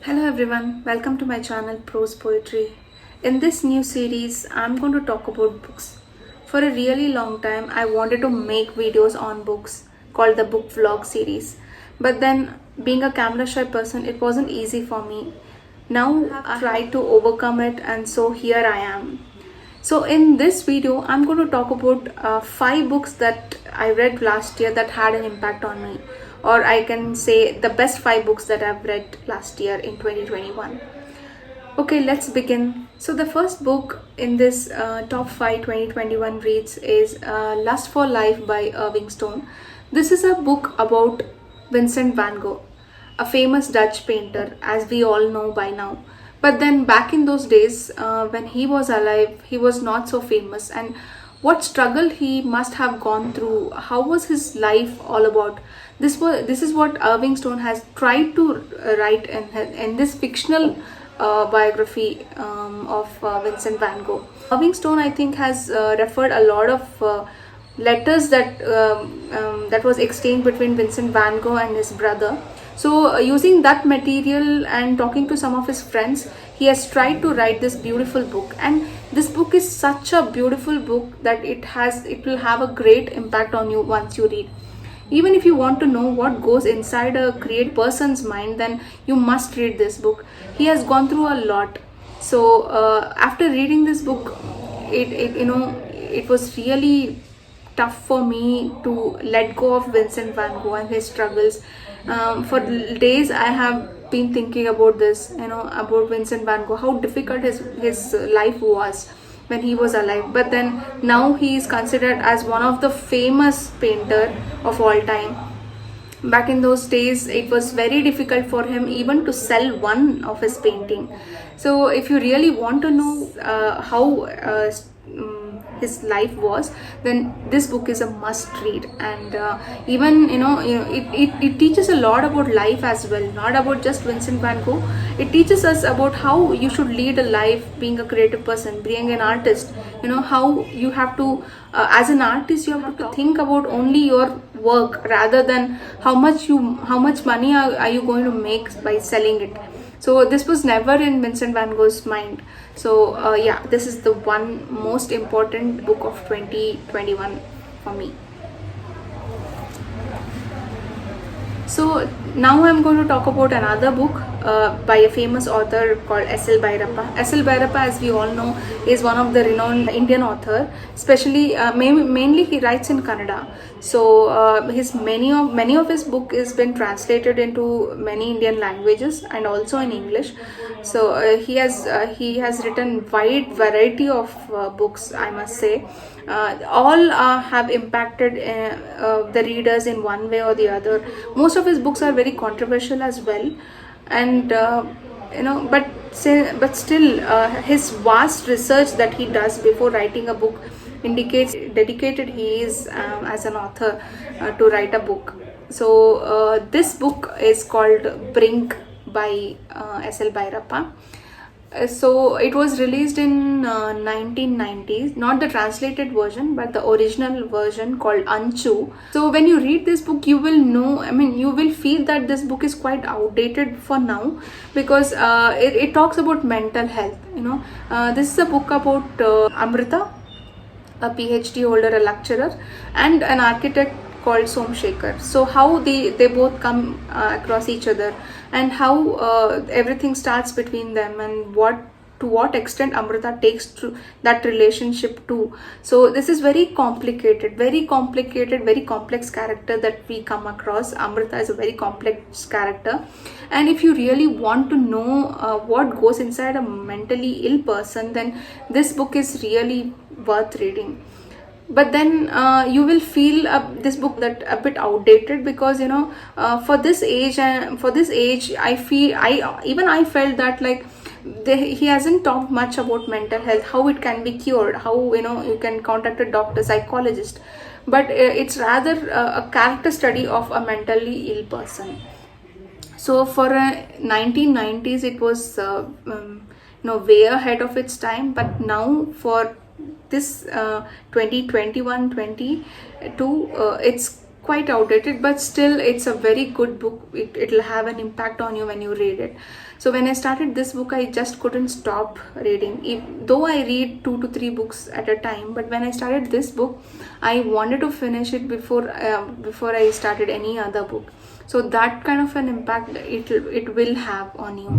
Hello everyone, welcome to my channel Prose Poetry. In this new series, I'm going to talk about books. For a really long time, I wanted to make videos on books called the book vlog series. But then, being a camera shy person, it wasn't easy for me. Now I've tried to overcome it, and so here I am. So in this video, I'm going to talk about 5 books that I read last year that had an impact on me, or I can say the best 5 books that I've read last year in 2021. Okay, let's begin. So the first book in this top 5 2021 reads is Lust for Life by Irving. This is a book about Vincent van Gogh, a famous Dutch painter, as we all know by now. But then back in those days, when he was alive, he was not so famous. And what struggle he must have gone through, how was his life all about? This is what Irving Stone has tried to write in this fictional biography of Vincent van Gogh. Irving Stone, I think, has referred a lot of letters that was exchanged between Vincent van Gogh and his brother. So, using that material and talking to some of his friends, he has tried to write this beautiful book. And this book is such a beautiful book that it will have a great impact on you once you read. Even if you want to know what goes inside a creative person's mind, then you must read this book. He has gone through a lot. So after reading this book, it was really tough for me to let go of Vincent van Gogh and his struggles. For days I have been thinking about this, about Vincent van Gogh, how difficult his life was when he was alive. But then now he is considered as one of the famous painter of all time. Back in those days, it was very difficult for him even to sell one of his painting. So if you really want to know how his life was, then this book is a must read. And even it teaches a lot about life as well, not about just Vincent van Gogh. It teaches us about how you should lead a life being a creative person, being an artist. How you have to as an artist, you have to think about only your work rather than how much money are you going to make by selling it. So this was never in Vincent van Gogh's mind. So yeah, this is the one most important book of 2021 for me. So now I'm going to talk about another book by a famous author called S.L. Bhyrappa. S.L. Bhyrappa, as we all know, is one of the renowned Indian author. Especially, mainly he writes in Kannada. So his many of his book has been translated into many Indian languages and also in English. So he has written wide variety of books, I must say. All have impacted the readers in one way or the other. Most of his books are very controversial as well, and but still, his vast research that he does before writing a book indicates dedicated he is as an author to write a book. So this book is called Brink by S.L. Bhyrappa. So it was released in 1990s, not the translated version but the original version called Anchu. So when you read this book, you will know, you will feel that this book is quite outdated for now, because it talks about mental health. This is a book about Amrita, a PhD holder, a lecturer, and an architect called Somshekhar. So how they both come across each other, and how everything starts between them, and to what extent Amrita takes to that relationship too. So this is very complicated, very complex character that we come across. Amrita is a very complex character, and if you really want to know what goes inside a mentally ill person, then this book is really worth reading. But then you will feel this book that a bit outdated, because for this age I felt that, like, he hasn't talked much about mental health, how it can be cured, how you can contact a doctor, psychologist, but it's rather a character study of a mentally ill person. So for 1990s, it was way ahead of its time. But now for this 2021-22, it's quite outdated, but still it's a very good book. It'll have an impact on you when you read it. So when I started this book, I just couldn't stop reading. Though I read 2 to 3 books at a time, but when I started this book, I wanted to finish it before I started any other book. So that kind of an impact it will have on you.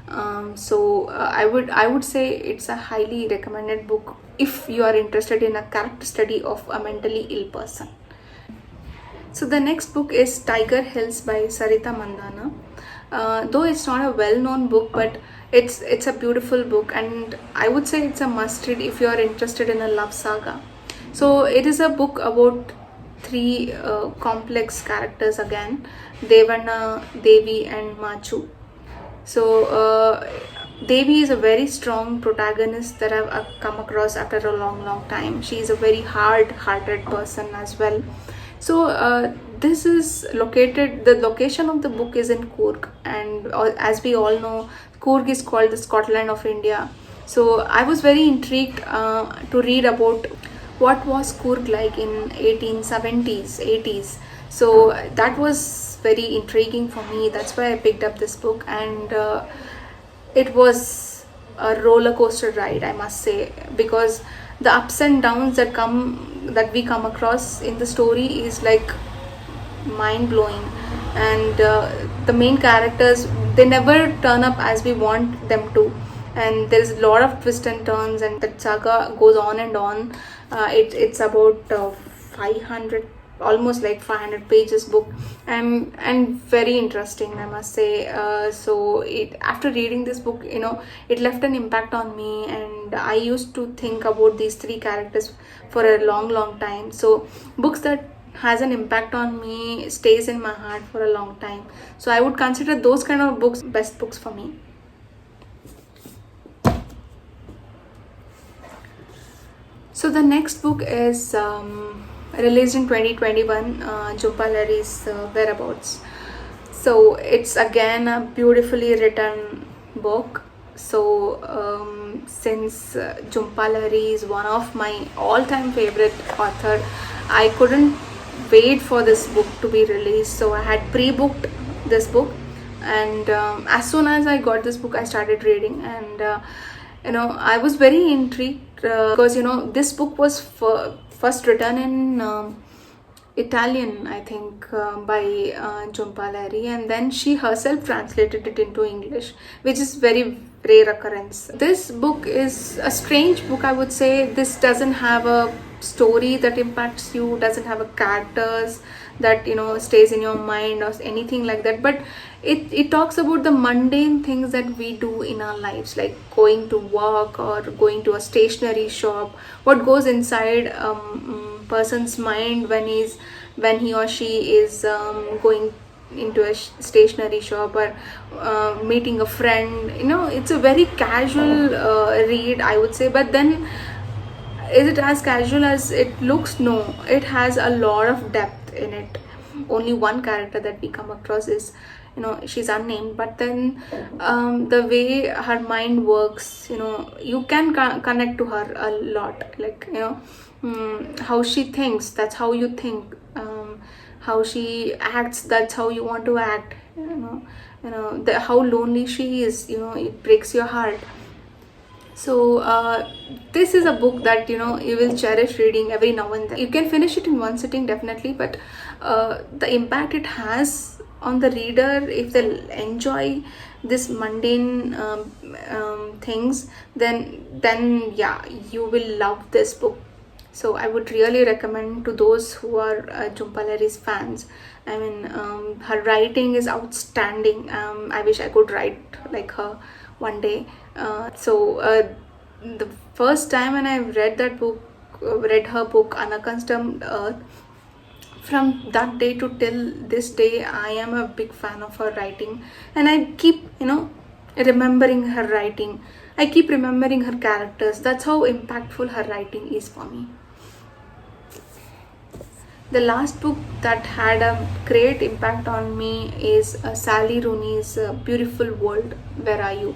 I would say it's a highly recommended book if you are interested in a character study of a mentally ill person. So the next book is Tiger Hills by Sarita Mandanna. Though it's not a well-known book, but it's a beautiful book, and I would say it's a must-read if you are interested in a love saga. So it is a book about three complex characters again: Devana, Devi, and Machu. So Devi is a very strong protagonist that I've come across after a long time. She is a very hard-hearted person as well. So this is located, the location of the book is in Coorg, and as we all know, Coorg is called the Scotland of India. So I was very intrigued to read about what was Coorg like in 1870s, 80s. So that was very intriguing for me. That's why I picked up this book, and it was a roller coaster ride, I must say, because the ups and downs that we come across in the story is like mind blowing, and the main characters, they never turn up as we want them to, and there's a lot of twists and turns, and that saga goes on and on. It's about 500, almost like 500 pages book, and very interesting, I must say. So after reading this book, it left an impact on me, and I used to think about these three characters for a long time. So books that has an impact on me stays in my heart for a long time. So I would consider those kind of books best books for me. So the next book is released in 2021, Jhumpa Lahiri's Whereabouts. So it's again a beautifully written book. So since Jhumpa Lahiri is one of my all-time favorite author, I couldn't wait for this book to be released. So I had pre-booked this book, and as soon as I got this book, I started reading, and I was very intrigued because this book was first written in Italian, I think, by Jhumpa Lahiri, and then she herself translated it into English, which is very rare occurrence. This book is a strange book, I would say. This doesn't have a story that impacts you, doesn't have a characters that stays in your mind or anything like that, but it talks about the mundane things that we do in our lives, like going to work or going to a stationery shop, what goes inside person's mind when he or she is going into a stationery shop, or meeting a friend. It's a very casual read, I would say, but then is it as casual as it looks? No, it has a lot of depth in it. Only one character that we come across is, she's unnamed, but then the way her mind works, you can connect to her a lot, like how she thinks, that's how you think, how she acts, that's how you want to act, how lonely she is, it breaks your heart. So this is a book that you will cherish reading every now and then. You can finish it in one sitting, definitely, but the impact it has on the reader, if they enjoy this mundane things, then yeah, you will love this book. So I would really recommend to those who are Jhumpa Lahiri's fans. I mean, her writing is outstanding. I wish I could write like her one day. The first time when I read her book, Unaccustomed Earth, from that day to till this day, I am a big fan of her writing, and I keep remembering her writing. I keep remembering her characters. That's how impactful her writing is for me. The last book that had a great impact on me is Sally Rooney's Beautiful World, Where Are You?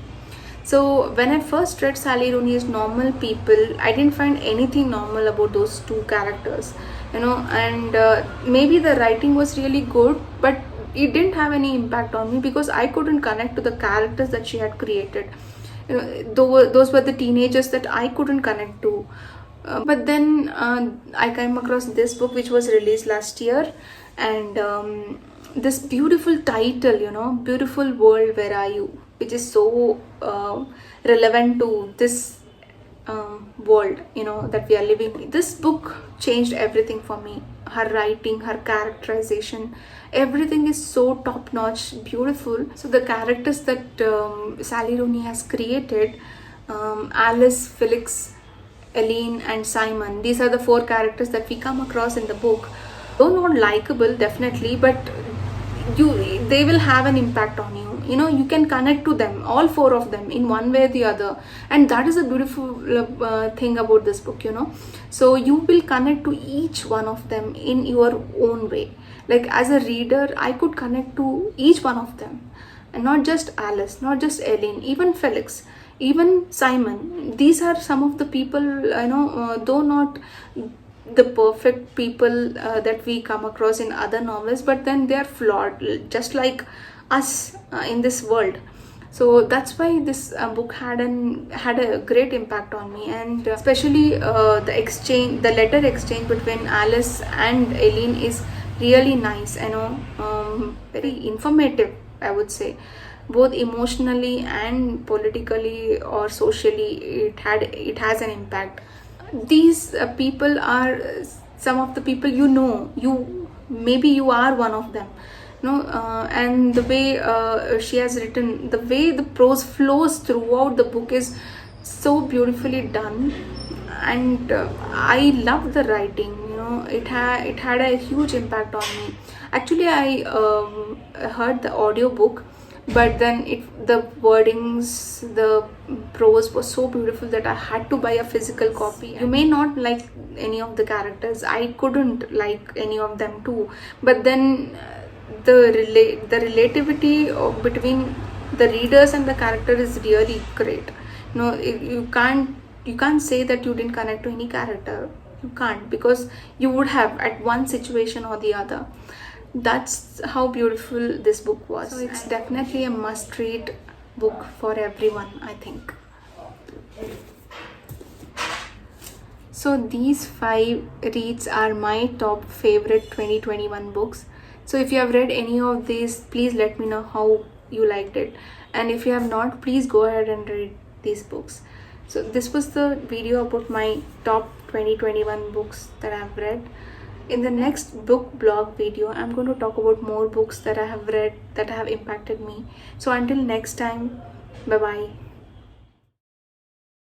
So when I first read Sally Rooney's Normal People, I didn't find anything normal about those two characters. and maybe the writing was really good, but it didn't have any impact on me because I couldn't connect to the characters that she had created. Those were the teenagers that I couldn't connect to. But then I came across this book which was released last year, and this beautiful title, Beautiful World, Where Are You, which is so relevant to this world, that we are living in. This book changed everything for me. Her writing, her characterization, everything is so top notch, beautiful. So the characters that Sally Rooney has created, Alice, Felix, Eileen and Simon, these are the four characters that we come across in the book. Though not likable, definitely, but they will have an impact on you. You can connect to them, all four of them, in one way or the other, and that is a beautiful thing about this book. So you will connect to each one of them in your own way. Like, as a reader, I could connect to each one of them, and not just Alice, not just Eileen, even Felix, even Simon. These are some of the people, though not the perfect people that we come across in other novels, but then they are flawed, just like us in this world. So that's why this book had a great impact on me, and especially the letter exchange between Alice and Eileen is really nice. Very informative, I would say, both emotionally and politically or socially. It has an impact. These people are some of the people, maybe you are one of them, and the way she has written, the way the prose flows throughout the book is so beautifully done, and I love the writing. It had a huge impact on me. Actually, I heard the audio book, but then the wordings, the prose was so beautiful that I had to buy a physical copy. You may not like any of the characters, I couldn't like any of them too, but then the relativity between the readers and the character is really great. You can't say that you didn't connect to any character. You can't, because you would have at one situation or the other. That's how beautiful this book was. So it's definitely a must-read book for everyone, I think. So these 5 reads are my top favorite 2021 books. So if you have read any of these, please let me know how you liked it. And if you have not, please go ahead and read these books. So this was the video about my top 2021 books that I have read. In the next book blog video, I'm going to talk about more books that I have read that have impacted me. So until next time, bye bye.